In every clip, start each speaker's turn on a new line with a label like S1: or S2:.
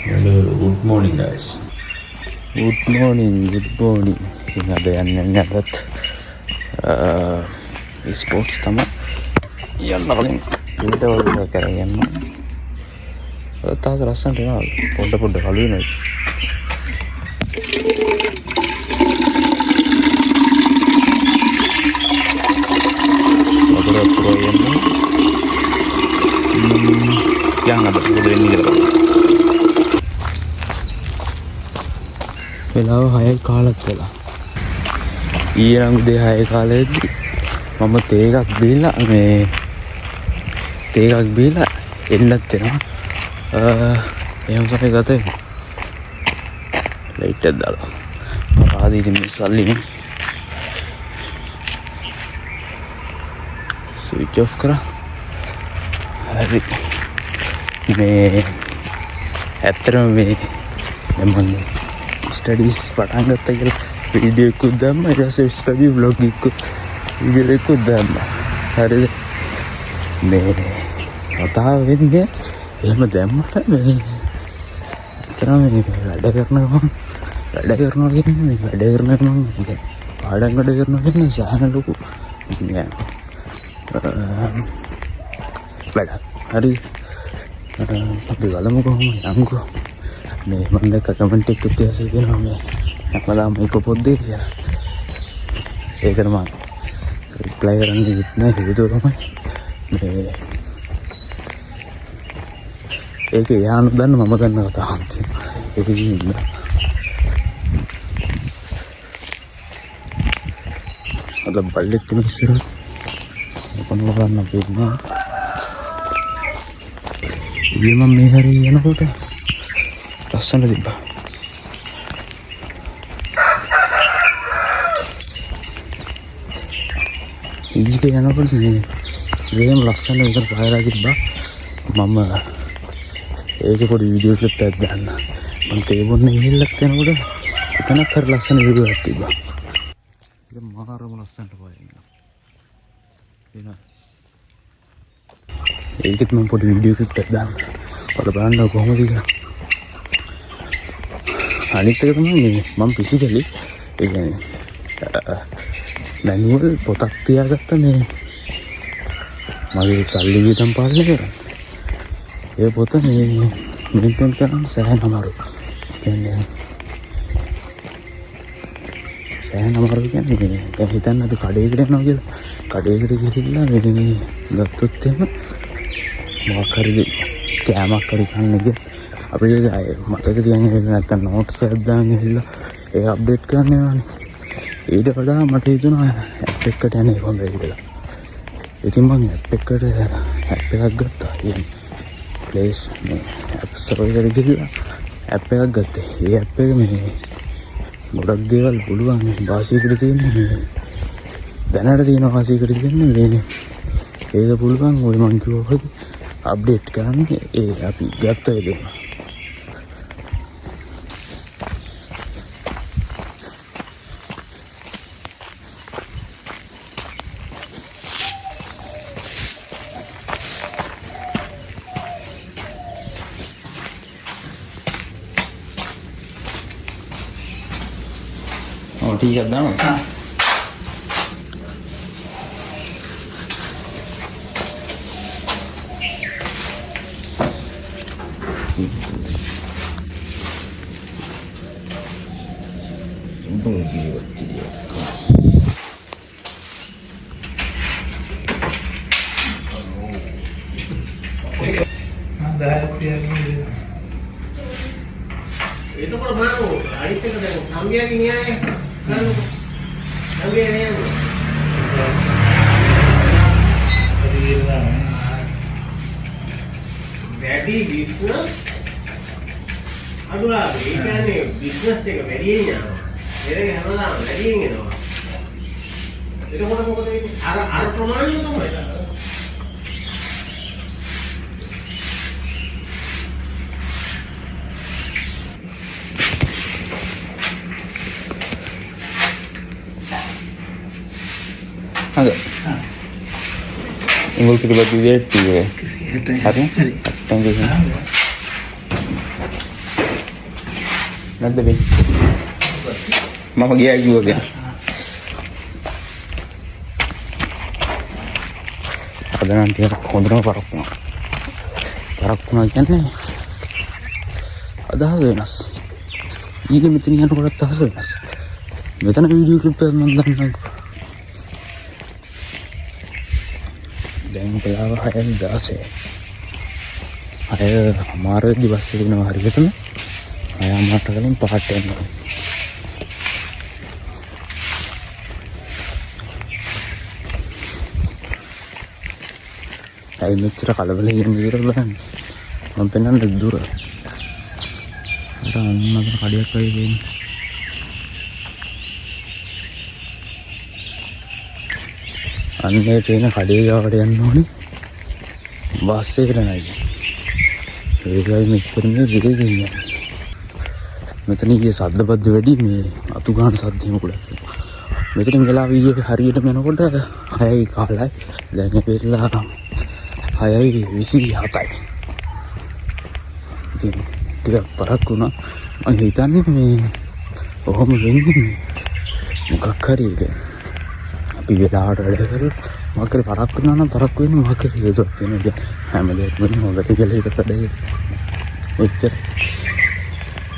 S1: Hello, good morning guys.
S2: Good morning. ඉතින් අද යන්නේ නැවත් ස්පෝර්ට්ස් තමයි යන්න කලින් ඊට වගේ කරගෙන යන්න. තාම ලස්සනට යනවා. පොඩ කළු වෙනවා. jangan ada seperti ini gitu. වෙලාව 6යි කාලත් වෙලා. ඊයේ නම් උදේ 6 කාලෙදී මම තේ එකක් බීලා එන්නත් වෙනවා. එහෙම කරේ ගතේ. ලයිට් එක දාලා. පාරාදී ඉතින් මේ සල්ලිනේ. ස්විච් ඔෆ් කරා. හරි. මේ ඇත්තටම මේ මම ස්ටඩීස් පටන් ගත්තා කියලා වීඩියෝ එකක් දැම්මා. ඊට පස්සේ ස්ටඩි ව්ලොග් එකක් වීඩියෝ එකක් දැම්මා. හරිද? මේ කතාව වෙන්නේ එහෙම දැම්මට මේ අතරම මේ වැඩ කරනවා කියන්නේ පාඩම් වැඩ කරනවා කියන්නේ සහන ලොකු නෑ. වැඩ හරි. අපි බලමු කොහොම යමුකෝ. මේ මම දැක්ක කමෙන්ට් එකක් තියලා කියනවා මේ හැමදාම එක පොද්දේ කියලා. ඒකට මම රිප්ලයි කරන්නේ නැහැ. හේතුව තමයි මේ ඒක යාන දන්න මම දන්න කතාවක් තියෙනවා. ඒක ඉන්න අද බල්ලෙක් කෙනෙක් ඉස්සර මොකක්ද කරන්න බැන්නේ. ඊයේ මම මේ හැරී යනකොට ලස්සන තිබ්බා. ඊට යනකොට මේ ගේම් ලස්සන විතර පහරා තිබ්බා. මම ඒක පොඩි වීඩියෝ ක්ලිප් එකක් ගන්න. මම තේබොන්න ගිහිල්ලත් යනකොට එතනත් හරි ලස්සන වීඩියෝ එකක් තිබ්බා. ඒක මාරම ලස්සනට පයින්නවා. ඒකත් මම පොඩි වීඩියෝ ක්ලිප් එකක් දාන්න. බලන්න කොහොමද කියලා. අනිත් එක තමයි මේ මම ෆිසිකලි ඒ කියන්නේ මැනුවල් පොතක් තියාගත්ත මේ මගේ සල්ලි වියදම් පාලනය කරන්න. ඒ පොත මේ මෙන්ටේන් කරන්න සෑහෙන අමාරුයි. කියන්නේ සෑහෙන අමාරුයි කියන්නේ දැන් හිතන්න අපි කඩේකට යනවා කියලා. කඩේකට ගිහිල්ලා මේ ගත්තොත් එහෙම මොකක් හරි කෑමක් හරි කන්න ගිය අපිට මතක තියාගෙන නැත්තම් නෝට්ස් එකක් දාන්න ගිහිල්ලා ඒක අප්ඩේට් කරන්න යනවානේ. ඊට වඩා මට හිතුණා ඇප් එකකට යන්නේ හොඳයි කියලා. ඉතින් මම ඇප් එකක් ගත්තා. ප්ලේස් මේ ඇප් ස්ටෝර් එකට ගිහිල්ලා ඇප් එකක් ගත්තා. ඒ ඇප් එක මේ ගොඩක් දේවල් පුළුවන් වාසියකට තියෙන්නේ මේ දැනට තියෙන වාසියකට තියෙන්නේ මේ ඒක පුළුවන් ඔය මං කිව්වා වගේ අප්ඩේට් කරන්න. ඒ අපි ගත්තා ඒක. ठीक है दाम हां
S3: itu kalau mau hari itu kan sambil gini ya kan sambil ni වැඩි බිස්නස් අදුලා ඒ කියන්නේ බිස්නස් එක වැඩියෙන් යනවා. ඒක හැමදාම වැඩියෙන් එනවා. එතකොට මොකද වෙන්නේ? අර ප්‍රමාණය තමයි.
S2: Agak. Inggul kita bagi dia tiga. Hari. Thank you. නැද්ද මේ? මම ගියා කිව්වා. අද නම් ටිකක් හොඳටම පරක් වුණා. පරක් වුණා කියන්නේ අදහස වෙනස්. ඊගේ මෙතන යනකොටත් අදහස වෙනස්. මෙතන වීඩියෝ ක්ලිප් එකක් මම ගන්නවා. දැන් වෙලාව 6:16. අය අමාරු දිවස් වෙනවා හරියටම. අය අමාරට කලින් පහට යනවා. අය මෙච්චර කලබල වෙන විදිහට බලන්න. මම පෙන්නන්න දුර. අර අන්නතර කඩියක් වගේ වෙන්නේ. අන්නේ තියෙන කඩේ ගාවට යන්න ඕනේ. බස් එකට නැගි. ඒකයි මෙච්චර මේ විදිහට ඉන්නේ. මෙතන ඊයේ සද්දපද්ද වැඩි මේ අතු ගන්න සද්දේ මොකද? මෙතනින් වෙලාව ඊයේ හරියටම යනකොට 6යි කාලයි. දැන් වෙලා 6:27යි. ඉතින් ටිකක් පරක් වුණා. මම හිතන්නේ මේ කොහොම වෙන්නේ මොකක් හරි ඒක. අපි වෙලාවට වැඩ කරලා මොකක් හරි පරක් වුණා නම් පරක් වෙන්නේ මොකක් හරි හේතුවක් තියෙනවා. හැමදේම හොඳට කියලා ඒක තමයි. ඔච්චර.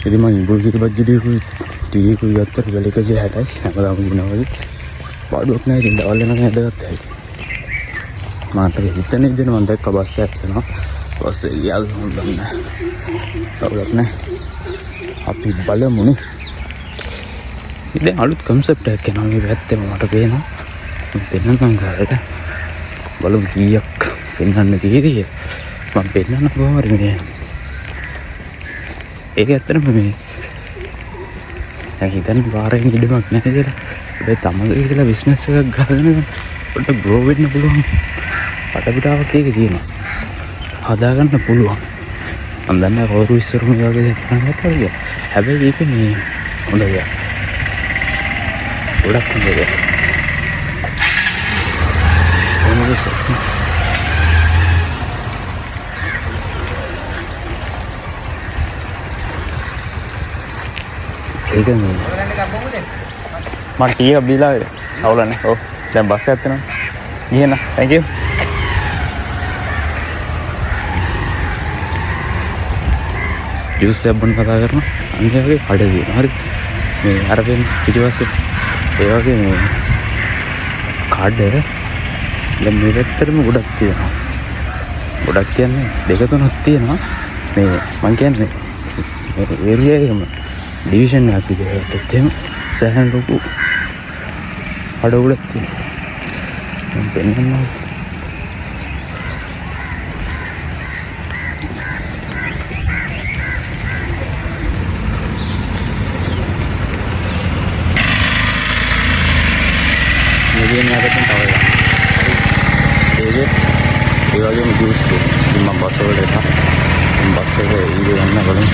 S2: ඉතින් මම ඉංග්‍රීසි බජ්ජුඩියකුයි ටීකුයි අතර වෙල 160යි. හැමදාම කියනවා වගේ පාඩුවක් නැහැ. ඉතින් දවල් වෙනකන් ඇදගත්තා. මාට හිතන විදිහට මම දැක්ක බස් එකක් යනවා. බස් එක ගියාද මම දන්නේ නැහැ. කවුරුත් නැහැ. අපි බලමුනේ. ඉතින් අලුත් concept එකක් යනවා මේ පැත්තේ මට පේනවා. මම පෙන්නන්නම් ගාලට. බලමු කීයක් පෙන්නන්න තියෙන්නේ. මම පෙන්නන්න කොහොමද මේ. ඒක ඇත්තටම මේ දැන් හිතන්නේ පාරෙන් ඉඩමක් නැහැ කියලා. ඒ තමයි කියලා බිස්නස් එකක් ගහගෙන පොඩ්ඩක් ග්‍රෝ වෙන්න පුළුවන්. පටපිටාවක් ඒක තියෙනවා. හදාගන්න පුළුවන්. මම දන්නේ කවුරු ඉස්සරම මේ වගේ දෙයක් කරන්නත් කියලා. හැබැයි ඒක මේ හොඳ දෙයක්. ගොඩක් හොඳ දෙයක්. මොනවද සත්‍ය? ඒක මේ මම ටී එක බීලා අවුලන්නේ. ඔව්. දැන් බස් එකක් යනවා. ගියන. thank you. ජූස් එකක් බොන්න කතා කරනවා. අනිත් වගේ කඩේ තියෙනවා. හරි. මේ අර වෙන පිටිපස්සේ ඒ වගේ මේ කාඩ් එක දැන් මේ පැත්තටම ගොඩක් තියෙනවා. ගොඩක් කියන්නේ දෙක තුනක් තියෙනවා. මේ මං කියන්නේ මේ ඒරියා එකම ඩිවිෂන් එකක් විදිහට එහෙම සෑහෙන ලොකු අඩවුලක් තියෙනවා. මම පෙන්නනවා. මෙදින යකට තව එකක්. ඒ වගේම ජූස් එක. මම බස් වලට එනවා. බස් එක ඊයේ යන්න බලමු.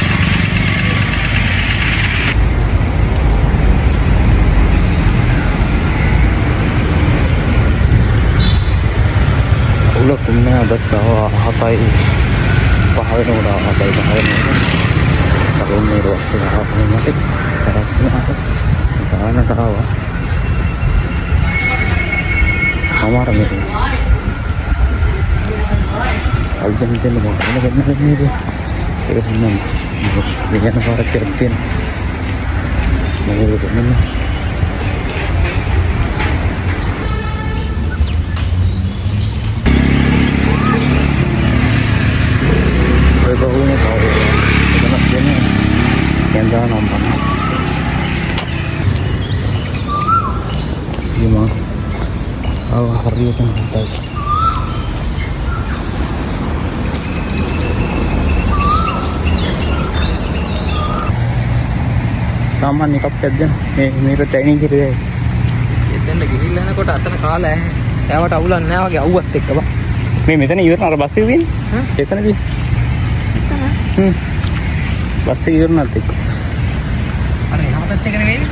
S2: උල කුන්නේ අදත් තව 7යි 5 වෙනකොට 7යි 5 වෙනකොට කරුණ මේ රොස්සේ ආපහු මට කරක් ගානට ආවා. අමාර මේ අල්දම් දෙන්න මොකද වෙන්නේ ඒක නම් මෙයන් පාරක් කරත් තියෙන මොකද වෙන්නේ ඔය බහුවනේ කවුරුද එතන කියන්නේ කැන්දා නම්බර ඊමා හරියටම හිතයි. සාමාන්‍ය කප්පයක් දැන් මේක තැනින් කිරුවේ. එතෙන්ද ගිහිල්ලා යනකොට අතන කාලා ඇවට අවුලක් නැහැ වගේ අවුවත් එක්ක බා. මේ මෙතන ඉවරන අර බස් එක තියෙන්නේ. එතනදී. බස් එක ඉවරනත් එක්ක. අර එහා පැත්තේ නෙවෙයි.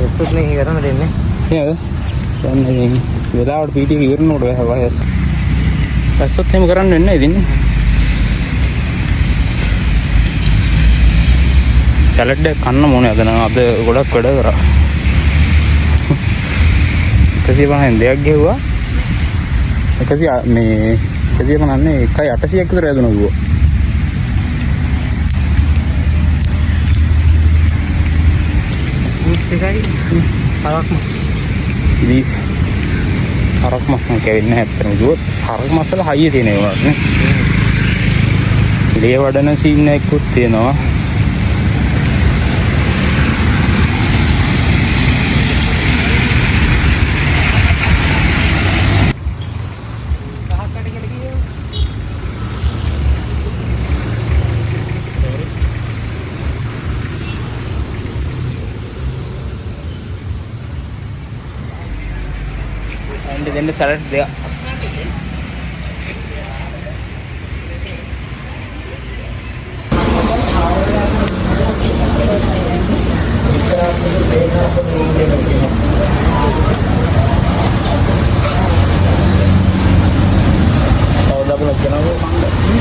S4: එස්සුත් මේක කරන්න දෙන්නේ.
S2: නේද? දැන් ඉතින් වෙලාවට පීටි එක ඉවරනකොට වයස. ඇස්සොත් එහෙම කරන්න වෙන්නේ නැහැ ඉතින්. සැලඩ් එක කන්න මොනේ අද නම් අද ගොඩක් වැඩ කරා. 150න් දෙයක් ගෙවුවා. 100 මේ 150න්නේ 1.800ක් විතර යදුනා ගුවා.
S4: එකයි හරක් මස්
S2: බීෆ් හරක් මස් නම් කැවෙන්නේ නැහැ අත්තම දුවත් හරක් මස් වල හයිය තියෙන ඒවා නේ ලේ වඩන සීන් එකකුත් තියෙනවා දෙන්න සැලඩ් දෙක කවදාවත් කරනවද